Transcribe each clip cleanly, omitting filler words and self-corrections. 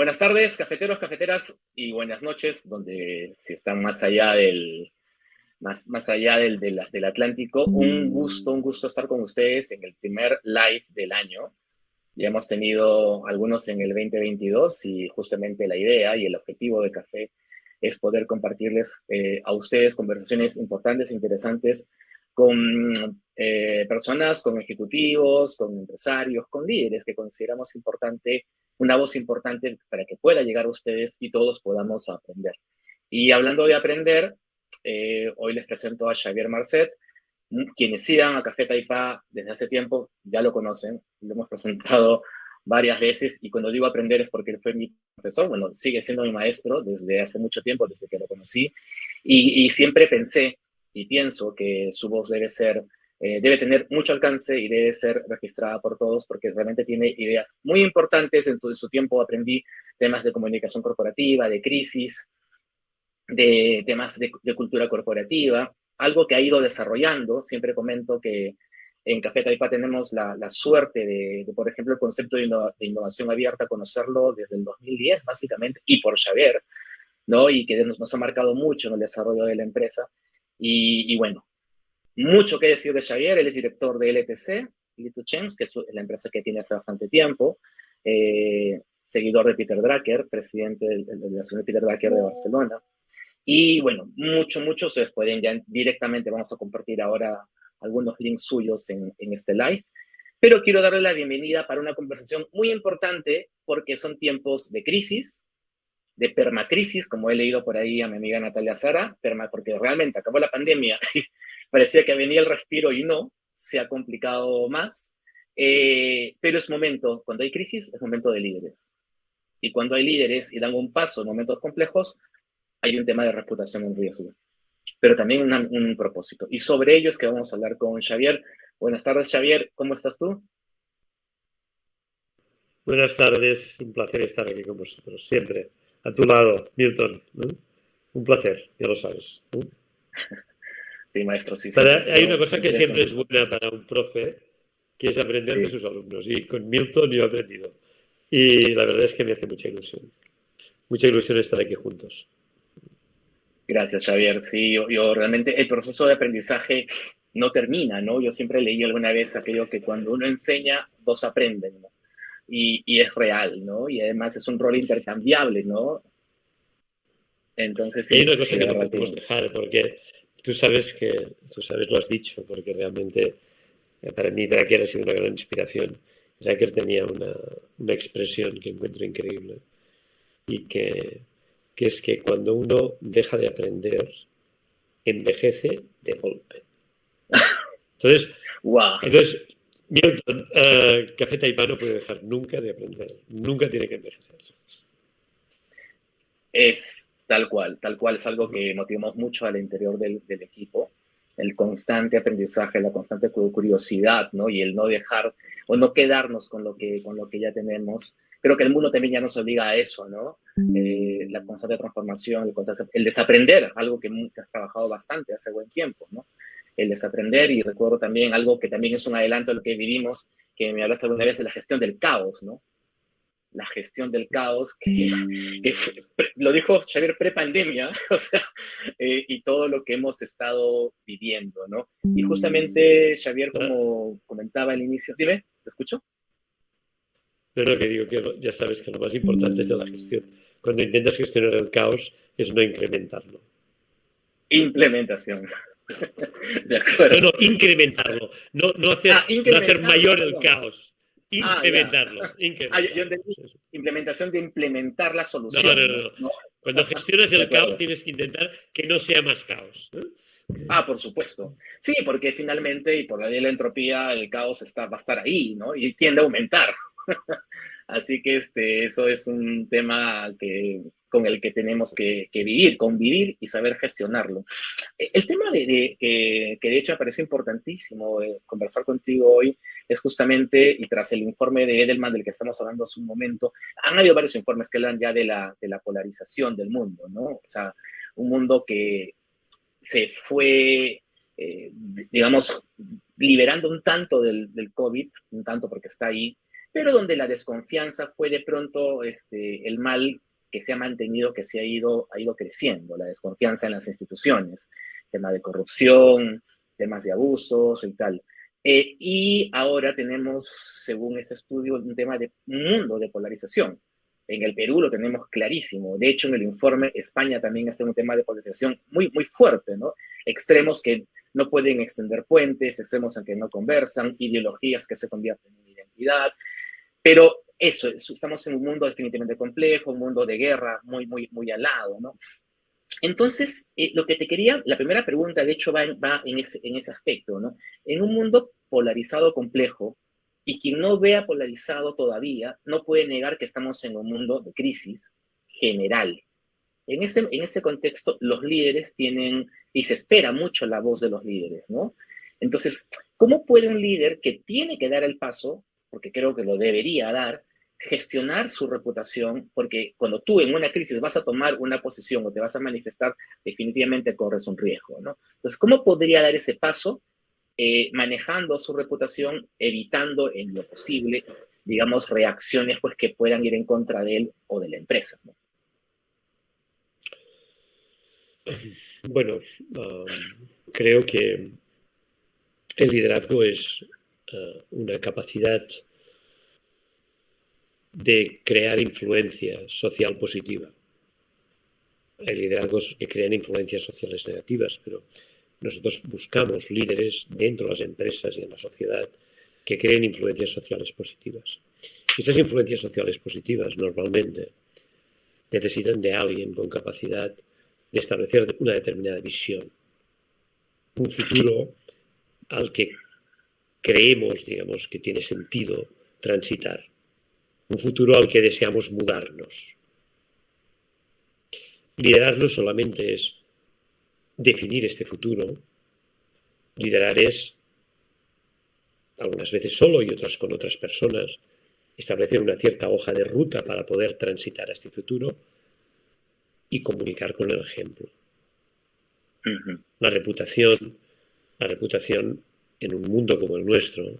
Buenas tardes, cafeteros, cafeteras, y buenas noches, donde si están más allá más allá del Atlántico. Un gusto estar con ustedes en el primer live del año. Ya hemos tenido algunos en el 2022 y justamente la idea y el objetivo de Café es poder compartirles a ustedes conversaciones importantes e interesantes con personas, con ejecutivos, con empresarios, con líderes que consideramos importante, una voz importante para que pueda llegar a ustedes y todos podamos aprender. Y hablando de aprender, hoy les presento a Xavier Marcet. Quienes sigan a Café Taipá desde hace tiempo ya lo conocen, lo hemos presentado varias veces, y cuando digo aprender es porque él fue mi profesor, bueno, sigue siendo mi maestro desde hace mucho tiempo, desde que lo conocí, y siempre pensé y pienso que su voz debe tener mucho alcance y debe ser registrada por todos, porque realmente tiene ideas muy importantes. En su tiempo aprendí temas de comunicación corporativa, de crisis, de temas de cultura corporativa, algo que ha ido desarrollando. Siempre comento que en Café Taipá tenemos la suerte por ejemplo, el concepto de innovación abierta, conocerlo desde el 2010, básicamente, y por Xavier, ¿no? Y que nos ha marcado mucho en el desarrollo de la empresa. Y bueno, mucho que decir de Xavier. Él es director de LTC, Lee2Chains, que es la empresa que tiene hace bastante tiempo, seguidor de Peter Drucker, presidente de la Asociación Peter Drucker de Barcelona. Y bueno, mucho, ustedes pueden ya directamente, vamos a compartir ahora algunos links suyos en este live, pero quiero darle la bienvenida para una conversación muy importante, porque son tiempos de crisis, de permacrisis, como he leído por ahí a mi amiga Natalia Sara, porque realmente acabó la pandemia y parecía que venía el respiro y no, se ha complicado más, pero es momento, cuando hay crisis, es momento de líderes. Y cuando hay líderes y dan un paso en momentos complejos, hay un tema de reputación en riesgo, pero también un propósito. Y sobre ello es que vamos a hablar con Xavier. Buenas tardes, Xavier. ¿Cómo estás tú? Buenas tardes, un placer estar aquí con vosotros, siempre. A tu lado, Milton, ¿no? Un placer, ya lo sabes, ¿no? Sí, maestro, sí, siempre ha Hay una sido, cosa que siempre es siempre un... es buena para un profe, que es aprender de Sí, sus alumnos. Y con Milton yo he aprendido. Y la verdad es que me hace mucha ilusión. Mucha ilusión estar aquí juntos. gracias, Xavier. Sí, yo realmente el proceso de aprendizaje no termina, ¿no? Yo siempre leí alguna vez aquello que cuando uno enseña, dos aprenden, ¿no? Y es real, ¿no? Y además es un rol intercambiable, ¿no? Entonces Y hay sí, una cosa sí, que de no verdad podemos que dejar, porque tú sabes, lo has dicho, porque realmente para mí Drucker ha sido una gran inspiración. Drucker tenía una expresión que encuentro increíble y que es que cuando uno deja de aprender, envejece de golpe. Entonces, wow. entonces Milton, Café Taipán no puede dejar nunca de aprender, nunca tiene que envejecer. Es tal cual, es algo que motivamos mucho al interior del equipo, el constante aprendizaje, la constante curiosidad, ¿no? Y el no dejar o no quedarnos con lo que ya tenemos. Creo que el mundo también ya nos obliga a eso, ¿no? La constante transformación, el desaprender, algo que has trabajado bastante hace buen tiempo, ¿no? El desaprender. Y recuerdo también algo que también es un adelanto de lo que vivimos, que me hablaste alguna vez de la gestión del caos, ¿no? La gestión del caos, lo dijo Xavier pre-pandemia, o sea, y todo lo que hemos estado viviendo, ¿no? Y justamente Xavier, como comentaba al inicio, dime, ¿te escucho? Pero que digo que ya sabes que lo más importante es de la gestión. Cuando intentas gestionar el caos es no incrementarlo. Implementación. De No, no, acuerdo. incrementarlo. No hacer Incrementarlo, mayor el perdón. caos. Ya. Incrementarlo, Yo incrementarlo. entendí implementación de implementar la No, no, solución, no, ¿no? no. No, Cuando gestionas de el caos acuerdo. tienes que intentar que no sea más caos, ¿no? Por supuesto. Sí, porque finalmente, y por la ley de la entropía, el caos va a estar ahí, ¿no? Y tiende a aumentar. Así que eso es un tema con el que tenemos que vivir, convivir y saber gestionarlo. El tema que de hecho me pareció importantísimo conversar contigo hoy es justamente, y tras el informe de Edelman del que estamos hablando hace un momento, han habido varios informes que hablan ya de la polarización del mundo, ¿no? O sea, un mundo que se fue, digamos, liberando un tanto del COVID, un tanto porque está ahí, pero donde la desconfianza fue de pronto el mal que se ha mantenido, que ha ido creciendo, la desconfianza en las instituciones, tema de corrupción, temas de abusos y tal. Y ahora tenemos, según ese estudio, un mundo de polarización. En el Perú lo tenemos clarísimo. De hecho, en el informe, España también está en un tema de polarización muy, muy fuerte, ¿no? Extremos que no pueden extender puentes, extremos en que no conversan, ideologías que se convierten en identidad. Pero eso, estamos en un mundo definitivamente complejo, un mundo de guerra muy, muy, muy alado, ¿no? Entonces, lo que te quería, la primera pregunta, de hecho, va en ese aspecto, ¿no? En un mundo polarizado complejo, y quien no vea polarizado todavía, no puede negar que estamos en un mundo de crisis general. En ese contexto, los líderes tienen, y se espera mucho la voz de los líderes, ¿no? Entonces, ¿cómo puede un líder que tiene que dar el paso, porque creo que lo debería dar, gestionar su reputación? Porque cuando tú en una crisis vas a tomar una posición o te vas a manifestar, definitivamente corres un riesgo, ¿no? Entonces, ¿cómo podría dar ese paso manejando su reputación, evitando en lo posible, digamos, reacciones pues, que puedan ir en contra de él o de la empresa, ¿no? Bueno, creo que el liderazgo es una capacidad de crear influencia social positiva. Hay liderazgos que crean influencias sociales negativas, pero nosotros buscamos líderes dentro de las empresas y en la sociedad que creen influencias sociales positivas. Estas influencias sociales positivas normalmente necesitan de alguien con capacidad de establecer una determinada visión, un futuro al que creemos, digamos, que tiene sentido transitar, un futuro al que deseamos mudarnos. Liderar no solamente es definir este futuro, liderar es, algunas veces solo y otras con otras personas, establecer una cierta hoja de ruta para poder transitar a este futuro y comunicar con el ejemplo. Uh-huh. La reputación en un mundo como el nuestro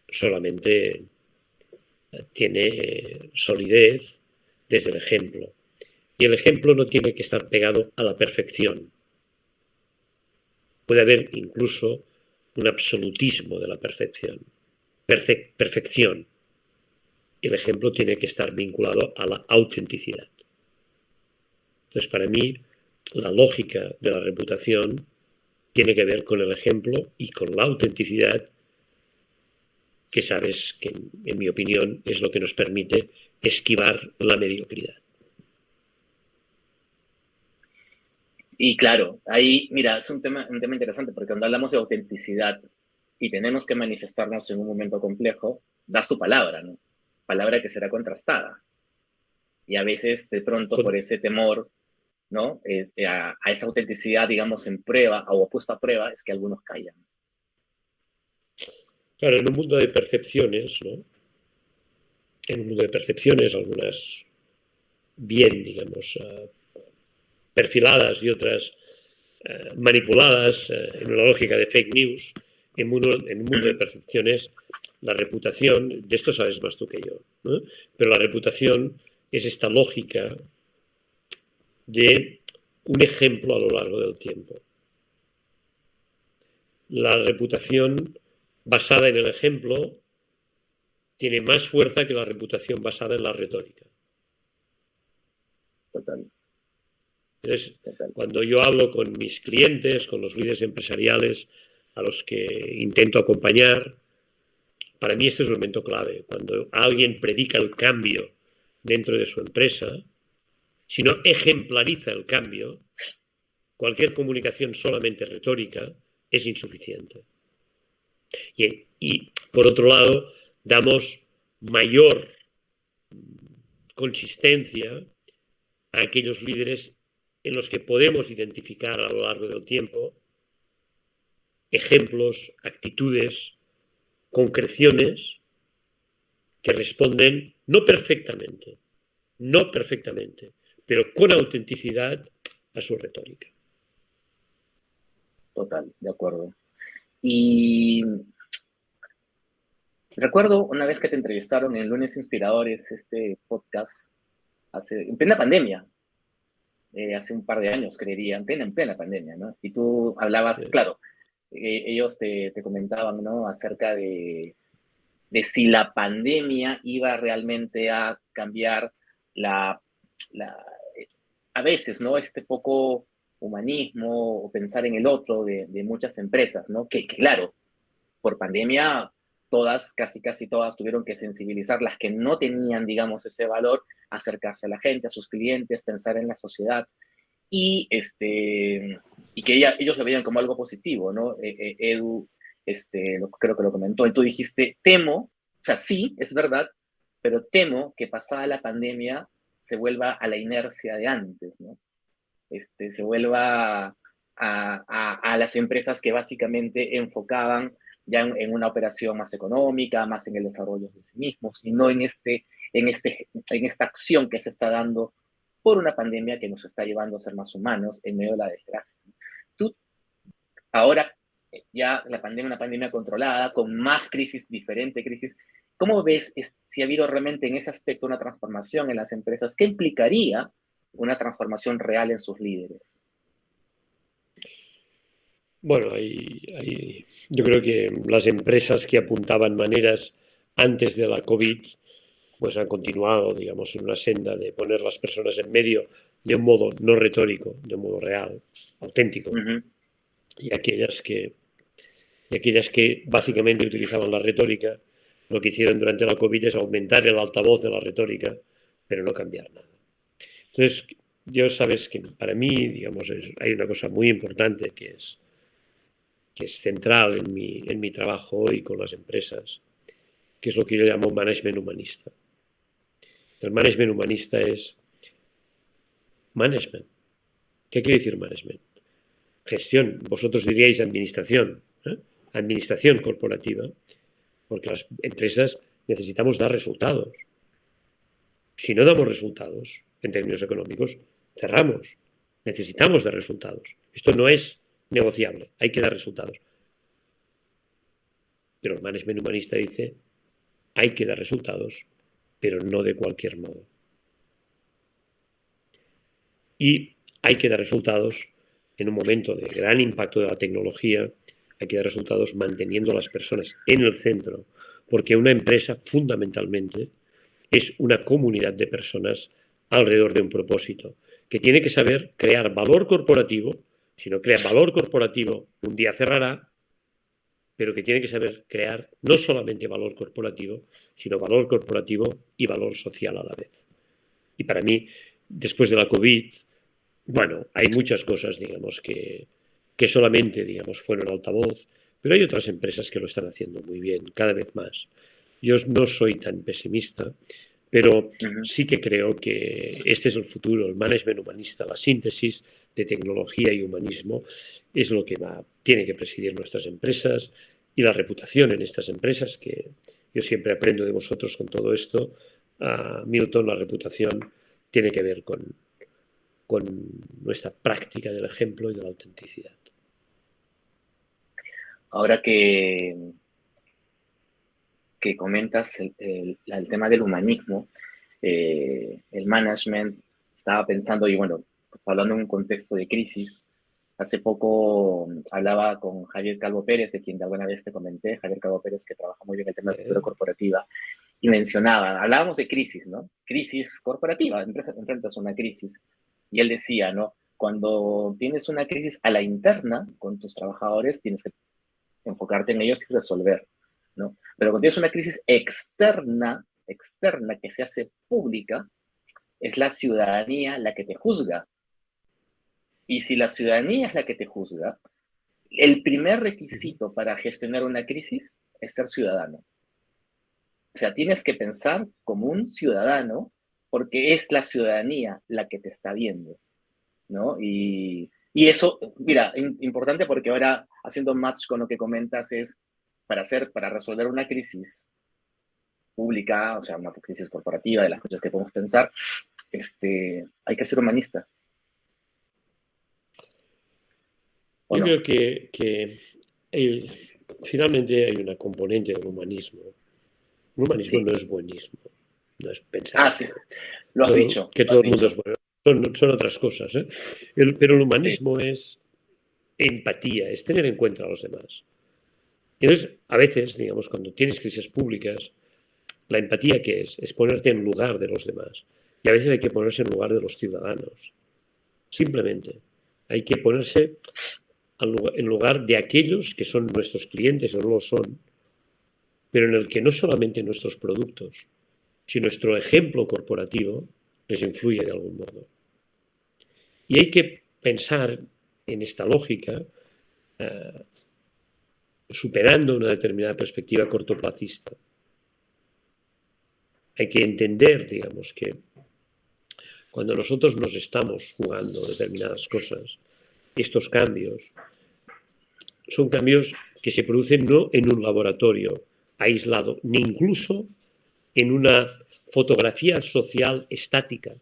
solamente tiene solidez desde el ejemplo. Y el ejemplo no tiene que estar pegado a la perfección. Puede haber incluso un absolutismo de la perfección. Perfección. El ejemplo tiene que estar vinculado a la autenticidad. Entonces, para mí, la lógica de la reputación tiene que ver con el ejemplo y con la autenticidad, que sabes que, en mi opinión, es lo que nos permite esquivar la mediocridad. Y claro, ahí, mira, es un tema interesante, porque cuando hablamos de autenticidad y tenemos que manifestarnos en un momento complejo, das tu palabra, ¿no? Palabra que será contrastada. Y a veces, de pronto, por ese temor, ¿no? A esa autenticidad, digamos, en prueba o puesta a prueba, es que algunos callan. Claro, en un mundo de percepciones, ¿no? En un mundo de percepciones, algunas bien, digamos, perfiladas y otras manipuladas en una lógica de fake news, en un mundo de percepciones, la reputación, de esto sabes más tú que yo, ¿no? Pero la reputación es esta lógica de un ejemplo a lo largo del tiempo. La reputación basada en el ejemplo tiene más fuerza que la reputación basada en la retórica. Total. Entonces, cuando yo hablo con mis clientes, con los líderes empresariales a los que intento acompañar, para mí este es un momento clave. Cuando alguien predica el cambio dentro de su empresa, si no ejemplariza el cambio, cualquier comunicación solamente retórica es insuficiente. Y por otro lado, damos mayor consistencia a aquellos líderes en los que podemos identificar a lo largo del tiempo ejemplos, actitudes, concreciones que responden no perfectamente, pero con autenticidad a su retórica. Total, de acuerdo. Y Recuerdo una vez que te entrevistaron en Lunes Inspiradores, este podcast, en plena pandemia, hace un par de años, creería, en plena pandemia, ¿no? Y tú hablabas, claro, ellos te comentaban, ¿no? Acerca de si la pandemia iba realmente a cambiar la, la, a veces, ¿no? Este poco humanismo o pensar en el otro de muchas empresas, ¿no? Que claro, por pandemia todas, casi todas tuvieron que sensibilizar las que no tenían, digamos, ese valor, acercarse a la gente, a sus clientes, pensar en la sociedad y, y que ellos lo veían como algo positivo, ¿no? Edu, creo que lo comentó, y tú dijiste, temo, o sea, sí, es verdad, pero temo que pasada la pandemia se vuelva a la inercia de antes, ¿no? Se vuelva a las empresas que básicamente enfocaban ya en una operación más económica, más en el desarrollo de sí mismos, y no en esta acción que se está dando por una pandemia que nos está llevando a ser más humanos en medio de la desgracia. Tú, ahora, ya la pandemia, una pandemia controlada, con más crisis, diferente crisis, ¿cómo ves si ha habido realmente en ese aspecto una transformación en las empresas? ¿Qué implicaría una transformación real en sus líderes? Bueno, yo creo que las empresas que apuntaban maneras antes de la COVID, pues han continuado, digamos, en una senda de poner las personas en medio de un modo no retórico, de un modo real, auténtico, Uh -huh. y aquellas que básicamente utilizaban la retórica, lo que hicieron durante la COVID es aumentar el altavoz de la retórica, pero no cambiar nada. Entonces, yo sabes que para mí, digamos, hay una cosa muy importante que es central en mi trabajo hoy con las empresas, que es lo que yo llamo management humanista. El management humanista es management. ¿Qué quiere decir management? Gestión. Vosotros diríais administración. Administración corporativa, porque las empresas necesitamos dar resultados. Si no damos resultados en términos económicos, cerramos. Necesitamos dar resultados. Esto no es negociable, hay que dar resultados. Pero el management humanista dice, hay que dar resultados, pero no de cualquier modo. Y hay que dar resultados en un momento de gran impacto de la tecnología, hay que dar resultados manteniendo a las personas en el centro, porque una empresa fundamentalmente es una comunidad de personas alrededor de un propósito, que tiene que saber crear valor corporativo. Si no crea valor corporativo, un día cerrará, pero que tiene que saber crear no solamente valor corporativo, sino valor corporativo y valor social a la vez. Y para mí, después de la COVID, bueno, hay muchas cosas, digamos, que solamente, digamos, fueron altavoz, pero hay otras empresas que lo están haciendo muy bien, cada vez más. Yo no soy tan pesimista, pero sí que creo que este es el futuro, el management humanista, la síntesis de tecnología y humanismo es lo que tiene que presidir nuestras empresas y la reputación en estas empresas, que yo siempre aprendo de vosotros con todo esto. Milton, la reputación tiene que ver con nuestra práctica del ejemplo y de la autenticidad. Ahora que comentas el tema del humanismo, el management, estaba pensando, y bueno, hablando en un contexto de crisis, hace poco hablaba con Javier Calvo Pérez, de quien de alguna vez te comenté, Javier Calvo Pérez, que trabaja muy bien el tema de cultura corporativa, y mencionaba, hablábamos de crisis, ¿no? Crisis corporativa, enfrentas una crisis. Y él decía, ¿no? Cuando tienes una crisis a la interna con tus trabajadores, tienes que enfocarte en ellos y resolver, ¿no? Pero cuando tienes una crisis externa que se hace pública, es la ciudadanía la que te juzga. Y si la ciudadanía es la que te juzga, el primer requisito para gestionar una crisis es ser ciudadano. O sea, tienes que pensar como un ciudadano porque es la ciudadanía la que te está viendo, ¿no? Y eso, mira, importante porque ahora, haciendo match con lo que comentas, es para resolver una crisis pública, o sea, una crisis corporativa, de las cosas que podemos pensar, hay que ser humanista. Yo creo que finalmente hay una componente del humanismo Un humanismo Sí. no es buenismo, no es pensar Sí, lo has dicho, que lo has todo el mundo dicho. es bueno. Son otras cosas, ¿eh? Pero el Sí. humanismo es empatía, es tener en cuenta a los demás. Y entonces, a veces, digamos, cuando tienes crisis públicas, la empatía, ¿qué es? Es ponerte en lugar de los demás. Y a veces hay que ponerse en lugar de los ciudadanos. Simplemente. Hay que ponerse en lugar de aquellos que son nuestros clientes o no lo son, pero en el que no solamente nuestros productos, sino nuestro ejemplo corporativo les influye de algún modo. Y hay que pensar en esta lógica superando una determinada perspectiva cortoplacista. Hay que entender, digamos, que cuando nosotros nos estamos jugando determinadas cosas, estos cambios son cambios que se producen no en un laboratorio aislado, ni incluso en una fotografía social estática,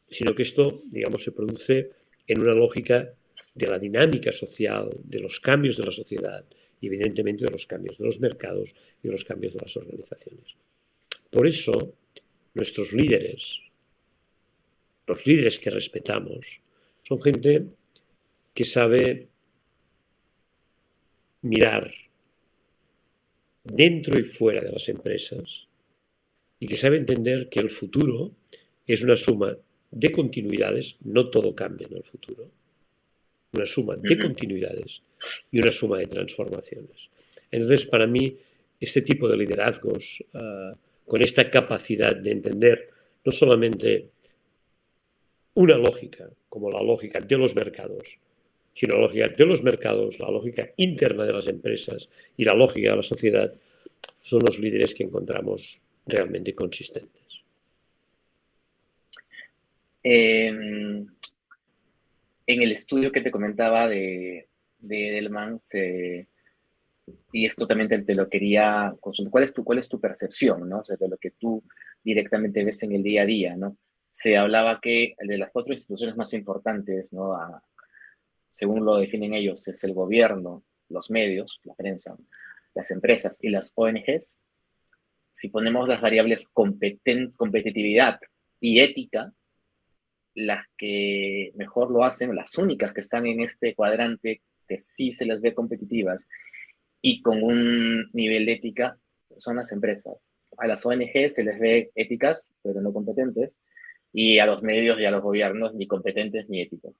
sino que esto, digamos, se produce en una lógica de la dinámica social, de los cambios de la sociedad y, evidentemente, de los cambios de los mercados y de los cambios de las organizaciones. Por eso, nuestros líderes, los líderes que respetamos, son gente que sabe mirar dentro y fuera de las empresas y que sabe entender que el futuro es una suma de continuidades, no todo cambia en el futuro, una suma de Ujú. continuidades y una suma de transformaciones. Entonces, para mí, este tipo de liderazgos, con esta capacidad de entender no solamente una lógica, como la lógica de los mercados, sino la lógica de los mercados, la lógica interna de las empresas y la lógica de la sociedad, son los líderes que encontramos realmente consistentes. En el estudio que te comentaba de Edelman, y esto también te lo quería consultar, cuál es tu percepción, ¿no? O sea, de lo que tú directamente ves en el día a día, ¿no? Se hablaba que de las 4 instituciones más importantes, ¿no? Según lo definen ellos, es el gobierno, los medios, la prensa, las empresas y las ONGs. Si ponemos las variables competitividad y ética, las que mejor lo hacen, las únicas que están en este cuadrante que sí se les ve competitivas y con un nivel de ética, son las empresas. A las ONG se les ve éticas, pero no competentes, y a los medios y a los gobiernos ni competentes ni éticos.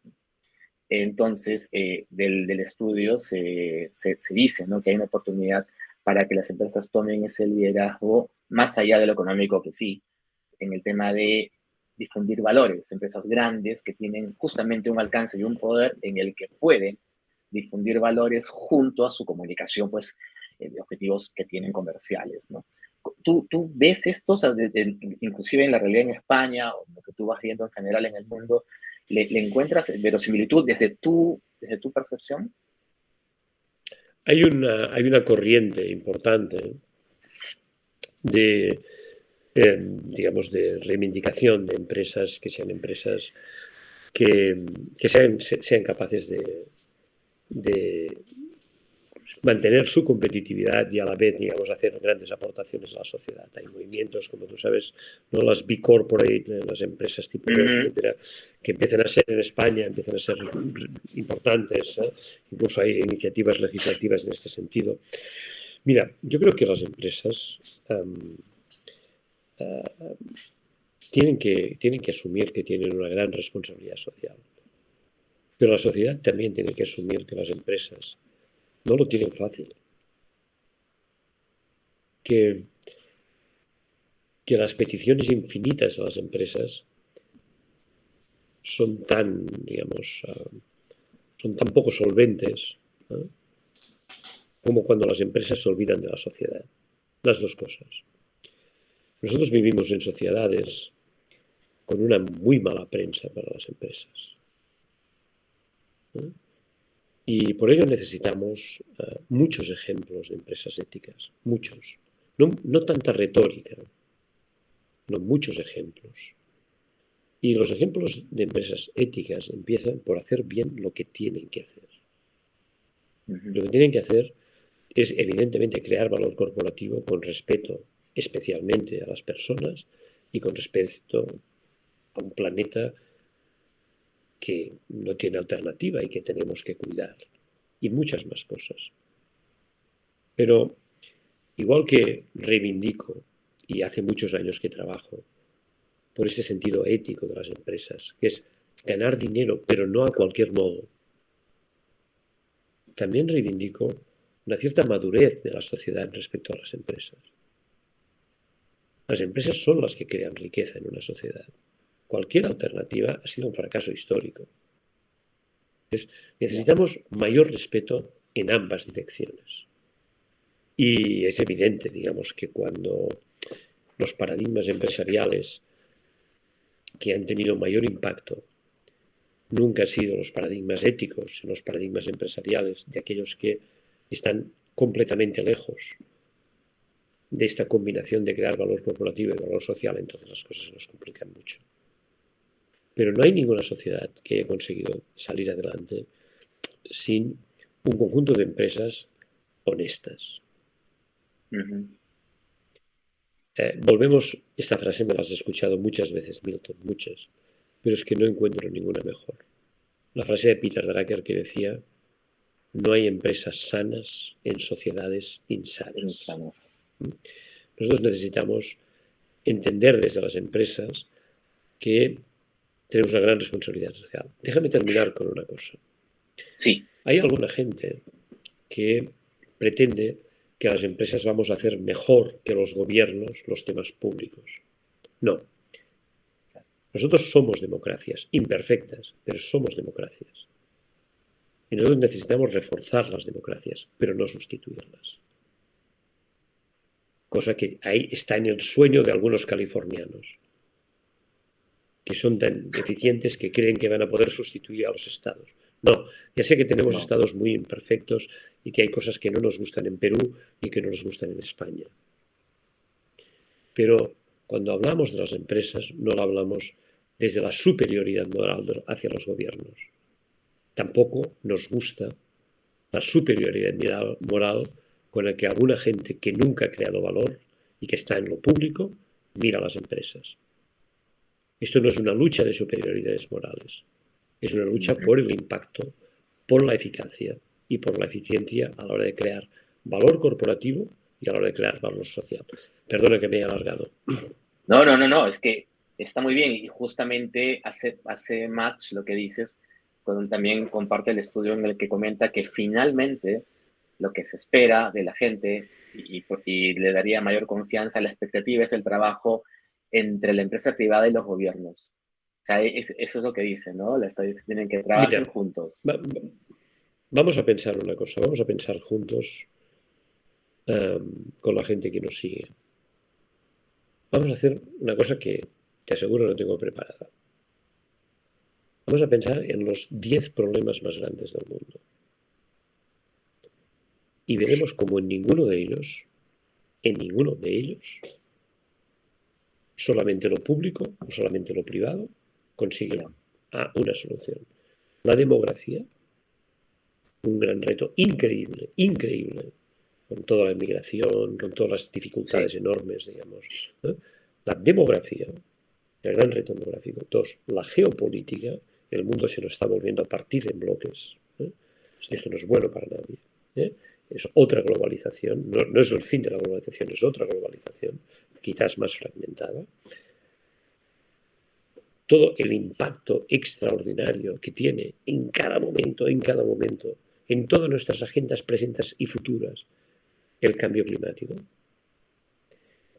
Entonces, del estudio se dice, ¿no?, que hay una oportunidad para que las empresas tomen ese liderazgo más allá de lo económico, que sí, en el tema de difundir valores, empresas grandes que tienen justamente un alcance y un poder en el que pueden difundir valores junto a su comunicación, pues, de objetivos que tienen comerciales, ¿no? ¿Tú ves esto, o sea, inclusive en la realidad en España, o lo que tú vas viendo en general en el mundo, le encuentras verosimilitud desde tu percepción? Hay una corriente importante de, digamos, de reivindicación de empresas que sean empresas que sean capaces de mantener su competitividad y a la vez, digamos, hacer grandes aportaciones a la sociedad. Hay movimientos, como tú sabes, ¿no?, las B Corporate, las empresas tipo B, Ujú. etcétera, que empiezan a ser en España, empiezan a ser importantes, ¿eh? Incluso hay iniciativas legislativas en este sentido. Mira, yo creo que las empresas tienen que asumir que tienen una gran responsabilidad social. Pero la sociedad también tiene que asumir que las empresas no lo tienen fácil. Que, que las peticiones infinitas a las empresas son tan, digamos, son tan poco solventes, ¿no?, como cuando las empresas se olvidan de la sociedad. Las dos cosas. Nosotros vivimos en sociedades con una muy mala prensa para las empresas, ¿no? Y por ello necesitamos muchos ejemplos de empresas éticas, muchos. No tanta retórica, no muchos ejemplos. Y los ejemplos de empresas éticas empiezan por hacer bien lo que tienen que hacer. Ujú. Lo que tienen que hacer es evidentemente crear valor corporativo con respeto especialmente a las personas y con respeto a un planeta que no tiene alternativa y que tenemos que cuidar, y muchas más cosas. Pero igual que reivindico, y hace muchos años que trabajo, por ese sentido ético de las empresas, que es ganar dinero, pero no a cualquier modo, también reivindico una cierta madurez de la sociedad respecto a las empresas. Las empresas son las que crean riqueza en una sociedad. Cualquier alternativa ha sido un fracaso histórico. Entonces, necesitamos mayor respeto en ambas direcciones. Y es evidente, digamos, que cuando los paradigmas empresariales que han tenido mayor impacto nunca han sido los paradigmas éticos, sino los paradigmas empresariales de aquellos que están completamente lejos de esta combinación de crear valor corporativo y valor social, entonces las cosas se nos complican mucho. Pero no hay ninguna sociedad que haya conseguido salir adelante sin un conjunto de empresas honestas. Volvemos, esta frase me la has escuchado muchas veces, Milton, muchas, pero es que no encuentro ninguna mejor. La frase de Peter Drucker que decía: no hay empresas sanas en sociedades insanas. Nosotros necesitamos entender desde las empresas que tenemos una gran responsabilidad social. Déjame terminar con una cosa. Sí. Hay alguna gente que pretende que las empresas vamos a hacer mejor que los gobiernos los temas públicos. No. Nosotros somos democracias, imperfectas, pero somos democracias. Y nosotros necesitamos reforzar las democracias, pero no sustituirlas. Cosa que ahí está en el sueño de algunos californianos, que son tan deficientes que creen que van a poder sustituir a los estados. No, ya sé que tenemos estados muy imperfectos y que hay cosas que no nos gustan en Perú y que no nos gustan en España. Pero cuando hablamos de las empresas, no lo hablamos desde la superioridad moral hacia los gobiernos. Tampoco nos gusta la superioridad moral con la que alguna gente que nunca ha creado valor y que está en lo público mira a las empresas. Esto no es una lucha de superioridades morales, es una lucha por el impacto, por la eficacia y por la eficiencia a la hora de crear valor corporativo y a la hora de crear valor social. Perdona que me haya alargado. No, es que está muy bien y justamente hace match lo que dices, también comparte el estudio en el que comenta que finalmente lo que se espera de la gente y le daría mayor confianza, la expectativa es el trabajo entre la empresa privada y los gobiernos. O sea, eso es lo que dice, ¿no? La estadística tienen que trabajar juntos. Vamos a pensar una cosa, vamos a pensar juntos con la gente que nos sigue. Vamos a hacer una cosa que te aseguro no tengo preparada. Vamos a pensar en los 10 problemas más grandes del mundo. Y veremos cómo en ninguno de ellos, solamente lo público o solamente lo privado consigue una solución. La demografía, un gran reto increíble, con toda la inmigración, con todas las dificultades enormes, digamos. ¿No? La demografía, el gran reto demográfico. 2, la geopolítica, el mundo se nos está volviendo a partir en bloques. Esto no es bueno para nadie. Es otra globalización, no es el fin de la globalización, es otra globalización, quizás más fragmentada. Todo el impacto extraordinario que tiene en cada momento, en todas nuestras agendas presentes y futuras, el cambio climático.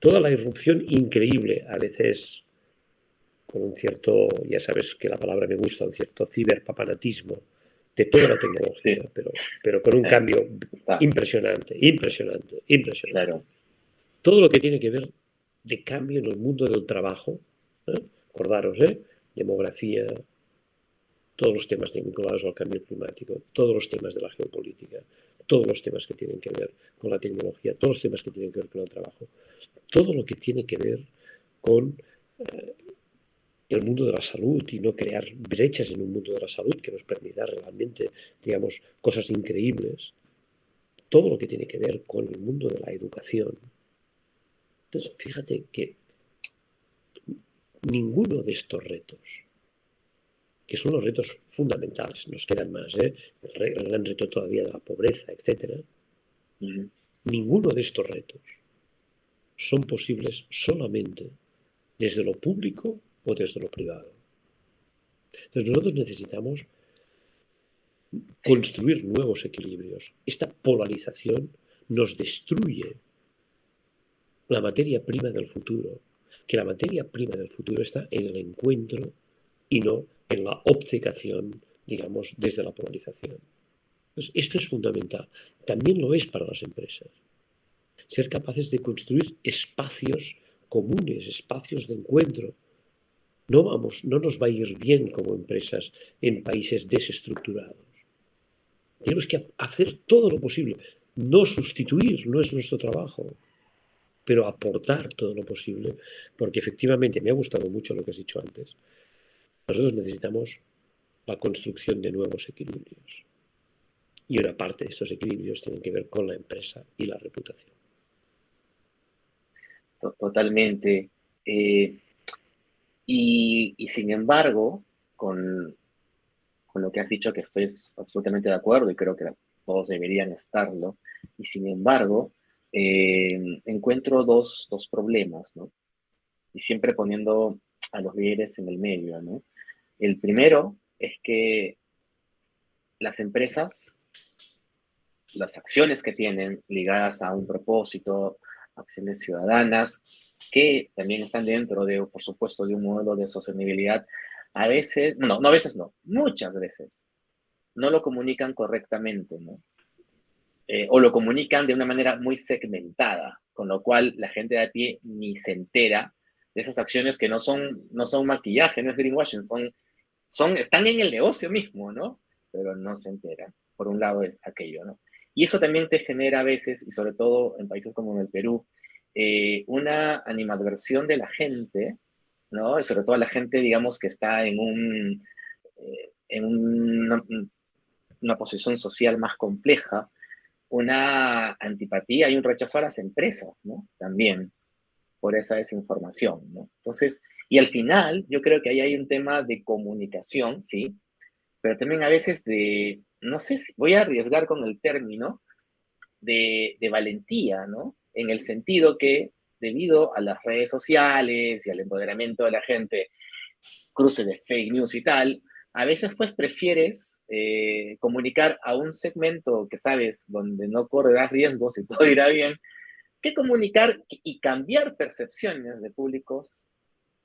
Toda la irrupción increíble, a veces con un cierto, ya sabes que la palabra me gusta, un cierto ciberpapanatismo de toda la tecnología, pero con un cambio impresionante. Claro. Todo lo que tiene que ver de cambio en el mundo del trabajo, acordaros, demografía, todos los temas vinculados al cambio climático, todos los temas de la geopolítica, todos los temas que tienen que ver con la tecnología, todos los temas que tienen que ver con el trabajo, todo lo que tiene que ver con el mundo de la salud y no crear brechas en un mundo de la salud que nos permita realmente, digamos, cosas increíbles. todo lo que tiene que ver con el mundo de la educación. Entonces, fíjate que ninguno de estos retos, que son los retos fundamentales, nos quedan más, el gran reto todavía de la pobreza, etcétera, ninguno de estos retos son posibles solamente desde lo público o desde lo privado. Entonces nosotros necesitamos construir nuevos equilibrios. Esta polarización nos destruye la materia prima del futuro, que la materia prima del futuro está en el encuentro y no en la obcecación, digamos, desde la polarización. Entonces, esto es fundamental. También lo es para las empresas. Ser capaces de construir espacios comunes, espacios de encuentro. No nos va a ir bien como empresas en países desestructurados. Tenemos que hacer todo lo posible. No sustituir, no es nuestro trabajo, pero aportar todo lo posible, porque efectivamente me ha gustado mucho lo que has dicho antes. Nosotros necesitamos la construcción de nuevos equilibrios. Y una parte de estos equilibrios tienen que ver con la empresa y la reputación. Totalmente. Y sin embargo, con lo que has dicho, que estoy absolutamente de acuerdo y creo que todos deberían estarlo, y sin embargo, encuentro dos problemas, ¿no? Y siempre poniendo a los líderes en el medio, ¿no? El primero es que las empresas, las acciones que tienen ligadas a un propósito, acciones ciudadanas, que también están dentro de, por supuesto, de un modelo de sostenibilidad, a veces, no, a veces no, muchas veces, no lo comunican correctamente, ¿no? O lo comunican de una manera muy segmentada, con lo cual la gente de a pie ni se entera de esas acciones que no son maquillaje, no es greenwashing, están en el negocio mismo, ¿no? Pero no se enteran. Por un lado es aquello, ¿no? Y eso también te genera a veces, y sobre todo en países como en el Perú, una animadversión de la gente, ¿no? Y sobre todo la gente, digamos, que está en una posición social más compleja, una antipatía y un rechazo a las empresas, ¿no? También por esa desinformación, ¿no? Entonces, y al final, yo creo que ahí hay un tema de comunicación, ¿sí? Pero también a veces no sé si voy a arriesgar con el término, de valentía, ¿no? En el sentido que debido a las redes sociales y al empoderamiento de la gente, cruce de fake news y tal, a veces pues prefieres comunicar a un segmento que sabes donde no correrás riesgos y todo irá bien, que comunicar y cambiar percepciones de públicos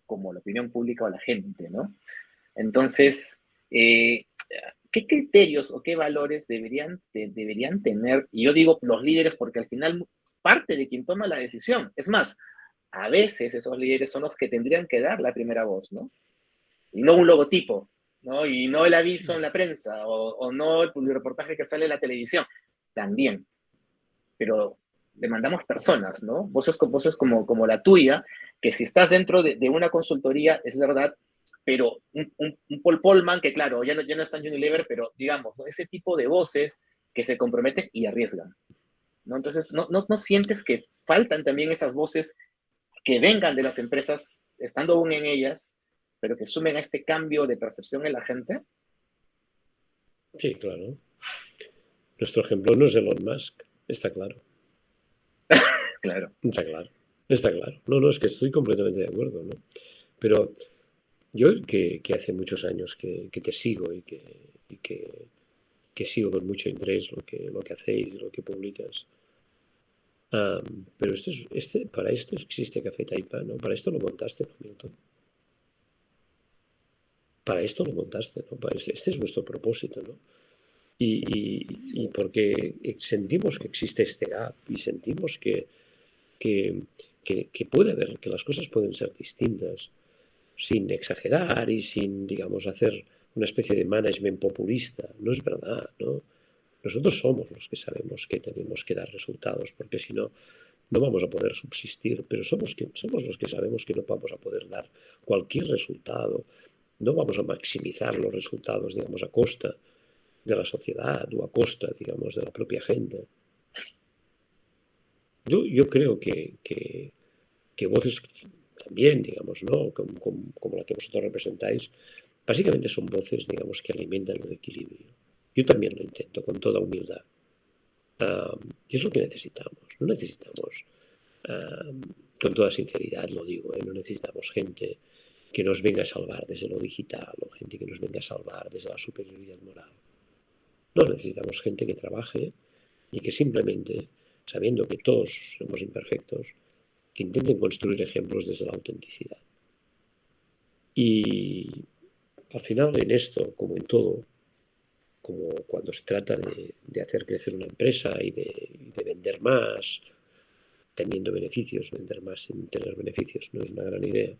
como la opinión pública o la gente, ¿no? Entonces, ¿qué criterios o qué valores deberían tener? Y yo digo los líderes porque al final parte de quien toma la decisión. Es más, a veces esos líderes son los que tendrían que dar la primera voz, ¿no? Y no un logotipo, ¿no? Y no el aviso en la prensa o no el reportaje que sale en la televisión. También. Pero demandamos personas, ¿no? Voces como la tuya, que si estás dentro de una consultoría, es verdad, pero un Paul Polman, que claro, ya no está en Unilever, pero digamos, ¿no? Ese tipo de voces que se comprometen y arriesgan, ¿no? Entonces, ¿no sientes que faltan también esas voces que vengan de las empresas, estando aún en ellas, pero que sumen a este cambio de percepción en la gente? Sí, claro. Nuestro ejemplo no es Elon Musk, está claro. Claro. Está claro, está claro. No, es que estoy completamente de acuerdo, ¿no? Pero yo que hace muchos años que te sigo y que sigo con mucho interés lo que hacéis, lo que publicas. Pero para esto existe Café Taipa, ¿no? Para esto lo montaste, ¿no, Milton? Para esto lo montaste, ¿no? Este es vuestro propósito, ¿no? Y porque sentimos que existe este gap y sentimos que puede haber, que las cosas pueden ser distintas, sin exagerar y sin, digamos, hacer una especie de management populista. No es verdad, ¿no? Nosotros somos los que sabemos que tenemos que dar resultados, porque si no, no vamos a poder subsistir, pero somos los que sabemos que no vamos a poder dar cualquier resultado. No vamos a maximizar los resultados, digamos, a costa de la sociedad o a costa, digamos, de la propia gente. Yo creo que voces también, digamos, ¿no? Como la que vosotros representáis, básicamente son voces, digamos, que alimentan el equilibrio. Yo también lo intento con toda humildad. Y es lo que necesitamos. No necesitamos, con toda sinceridad lo digo, no necesitamos gente que nos venga a salvar desde lo digital o gente que nos venga a salvar desde la superioridad moral. No necesitamos gente que trabaje y que simplemente, sabiendo que todos somos imperfectos, que intenten construir ejemplos desde la autenticidad. Y al final en esto, como en todo, como cuando se trata de hacer crecer una empresa y de vender más, teniendo beneficios, vender más sin tener beneficios no es una gran idea.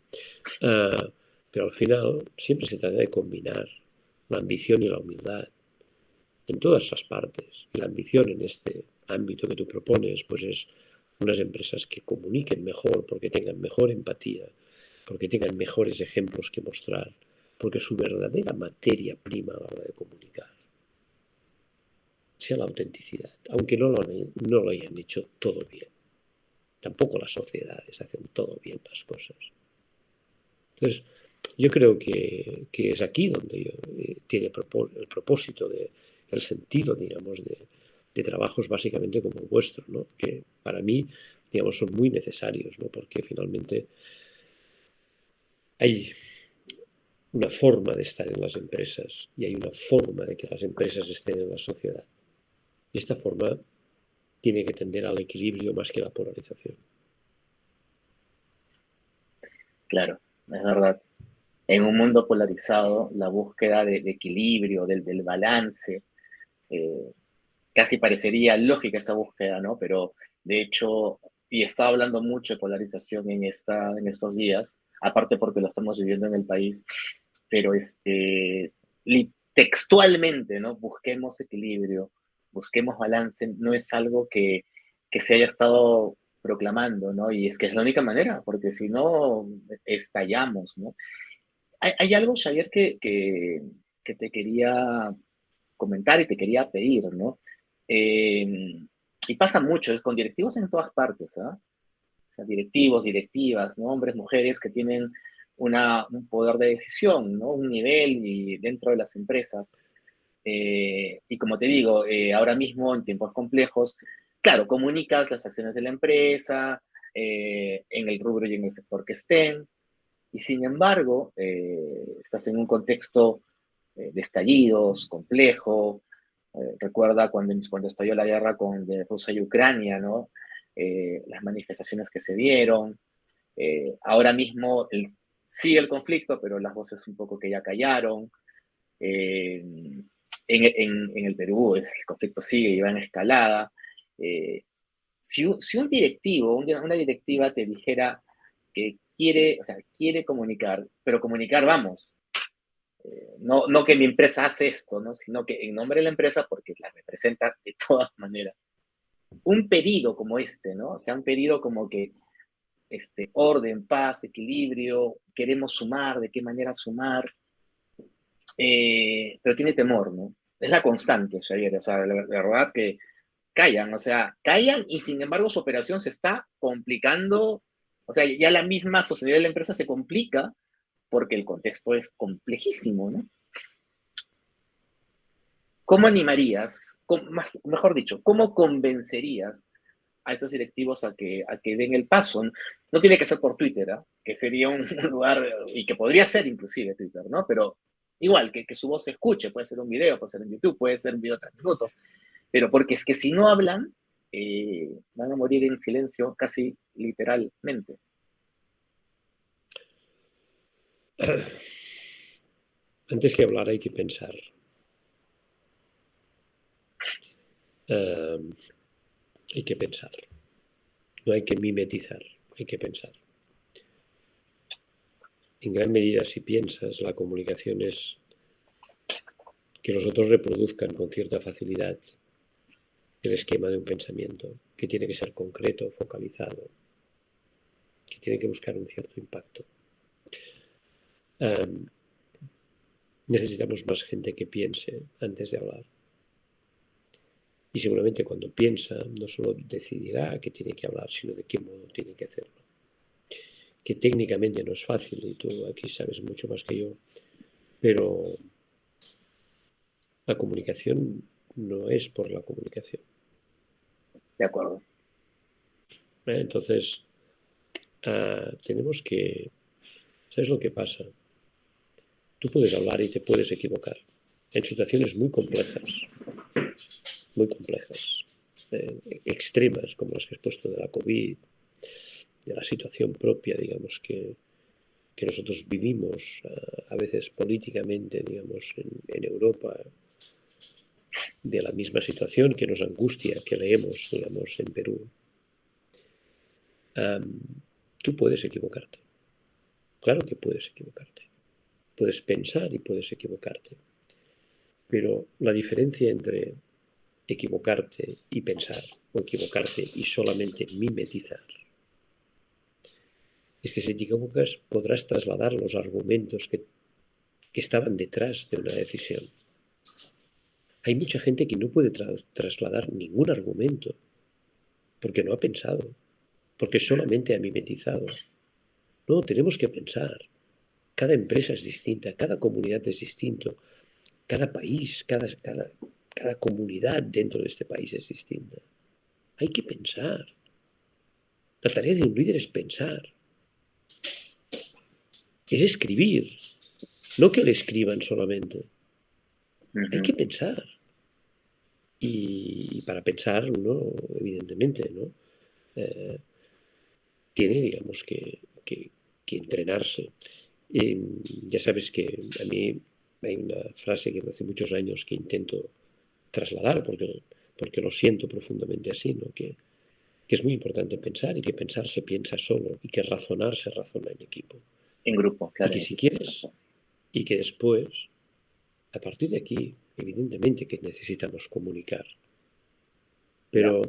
Pero al final siempre se trata de combinar la ambición y la humildad en todas esas partes. Y la ambición en este ámbito que tú propones, pues es unas empresas que comuniquen mejor, porque tengan mejor empatía, porque tengan mejores ejemplos que mostrar, porque su verdadera materia prima a la hora de comunicar sea la autenticidad, aunque no lo hayan hecho todo bien. Tampoco las sociedades hacen todo bien las cosas. Entonces, yo creo que es aquí donde tiene el propósito, el sentido, digamos, de trabajos básicamente como el vuestro, ¿no? Que para mí, digamos, son muy necesarios, ¿no? Porque finalmente hay una forma de estar en las empresas y hay una forma de que las empresas estén en la sociedad. Y esta forma tiene que tender al equilibrio más que a la polarización. Claro, es verdad. En un mundo polarizado, la búsqueda de equilibrio, del balance, eh, casi parecería lógica esa búsqueda, ¿no? Pero de hecho, y está hablando mucho de polarización en estos días, aparte porque lo estamos viviendo en el país, pero textualmente, ¿no? Busquemos equilibrio, busquemos balance, no es algo que se haya estado proclamando, ¿no? Y es que es la única manera, porque si no, estallamos, ¿no? Hay algo, Xavier, que te quería comentar y te quería pedir, ¿no? Y pasa mucho, es con directivos en todas partes, ¿ah? O sea, directivos, directivas, ¿no? Hombres, mujeres que tienen un poder de decisión, ¿no? Un nivel y dentro de las empresas. Y como te digo, ahora mismo en tiempos complejos, claro, comunicas las acciones de la empresa, en el rubro y en el sector que estén, y sin embargo, estás en un contexto de estallidos, complejo. Recuerda cuando estalló la guerra de Rusia y Ucrania, ¿no? Las manifestaciones que se dieron. Ahora mismo sigue el conflicto, pero las voces un poco que ya callaron. En el Perú el conflicto sigue y va en escalada. Eh, si un directivo, una directiva te dijera que quiere, o sea, quiere comunicar, pero comunicar, vamos, no que mi empresa hace esto, ¿no? Sino que en nombre de la empresa, porque la representa de todas maneras. Un pedido como este, ¿no? O sea, un pedido como que orden, paz, equilibrio, queremos sumar, de qué manera sumar, pero tiene temor, ¿no? Es la constante, Javier, o sea, la verdad que callan, o sea, callan y sin embargo su operación se está complicando, o sea, ya la misma sostenibilidad de la empresa se complica porque el contexto es complejísimo, ¿no? ¿Cómo animarías, mejor dicho, cómo convencerías a estos directivos a que den el paso? No tiene que ser por Twitter, ¿eh? Que sería un lugar, y que podría ser inclusive Twitter, ¿no? Pero igual, que su voz se escuche, puede ser un video, puede ser en YouTube, puede ser un video de 3 minutos, pero porque es que si no hablan, van a morir en silencio casi literalmente. Antes que hablar hay que pensar. Uh, hay que pensar. No hay que mimetizar, hay que pensar. En gran medida, si piensas, la comunicación es que los otros reproduzcan con cierta facilidad el esquema de un pensamiento, que tiene que ser concreto, focalizado, que tiene que buscar un cierto impacto. Necesitamos más gente que piense antes de hablar. Y seguramente cuando piensa no solo decidirá qué tiene que hablar, sino de qué modo tiene que hacerlo. Que técnicamente no es fácil, y tú aquí sabes mucho más que yo, pero la comunicación no es por la comunicación. De acuerdo. Entonces, tenemos que... ¿Sabes lo que pasa? Tú puedes hablar y te puedes equivocar en situaciones muy complejas, extremas, como las que has puesto de la COVID, de la situación propia, digamos, que nosotros vivimos a veces políticamente, digamos, en Europa, de la misma situación que nos angustia, que leemos, digamos, en Perú. Tú puedes equivocarte. Claro que puedes equivocarte. Puedes pensar y puedes equivocarte. Pero la diferencia entre equivocarte y pensar, o equivocarte y solamente mimetizar, es que si te equivocas podrás trasladar los argumentos que estaban detrás de una decisión. Hay mucha gente que no puede trasladar ningún argumento porque no ha pensado, porque solamente ha mimetizado. No, tenemos que pensar. Cada empresa es distinta, cada comunidad es distinto, cada país, cada comunidad dentro de este país es distinta. Hay que pensar. La tarea de un líder es pensar, es escribir, no que le escriban solamente. Hay que pensar. Y para pensar uno, evidentemente, ¿no? Tiene, digamos, que entrenarse. Ya sabes que a mí hay una frase que hace muchos años que intento trasladar porque lo siento profundamente así, ¿no? Que es muy importante pensar y que pensar se piensa solo y que razonar se razona en equipo. En grupo, Y claro. que si quieres, y que después, a partir de aquí, evidentemente que necesitamos comunicar. Pero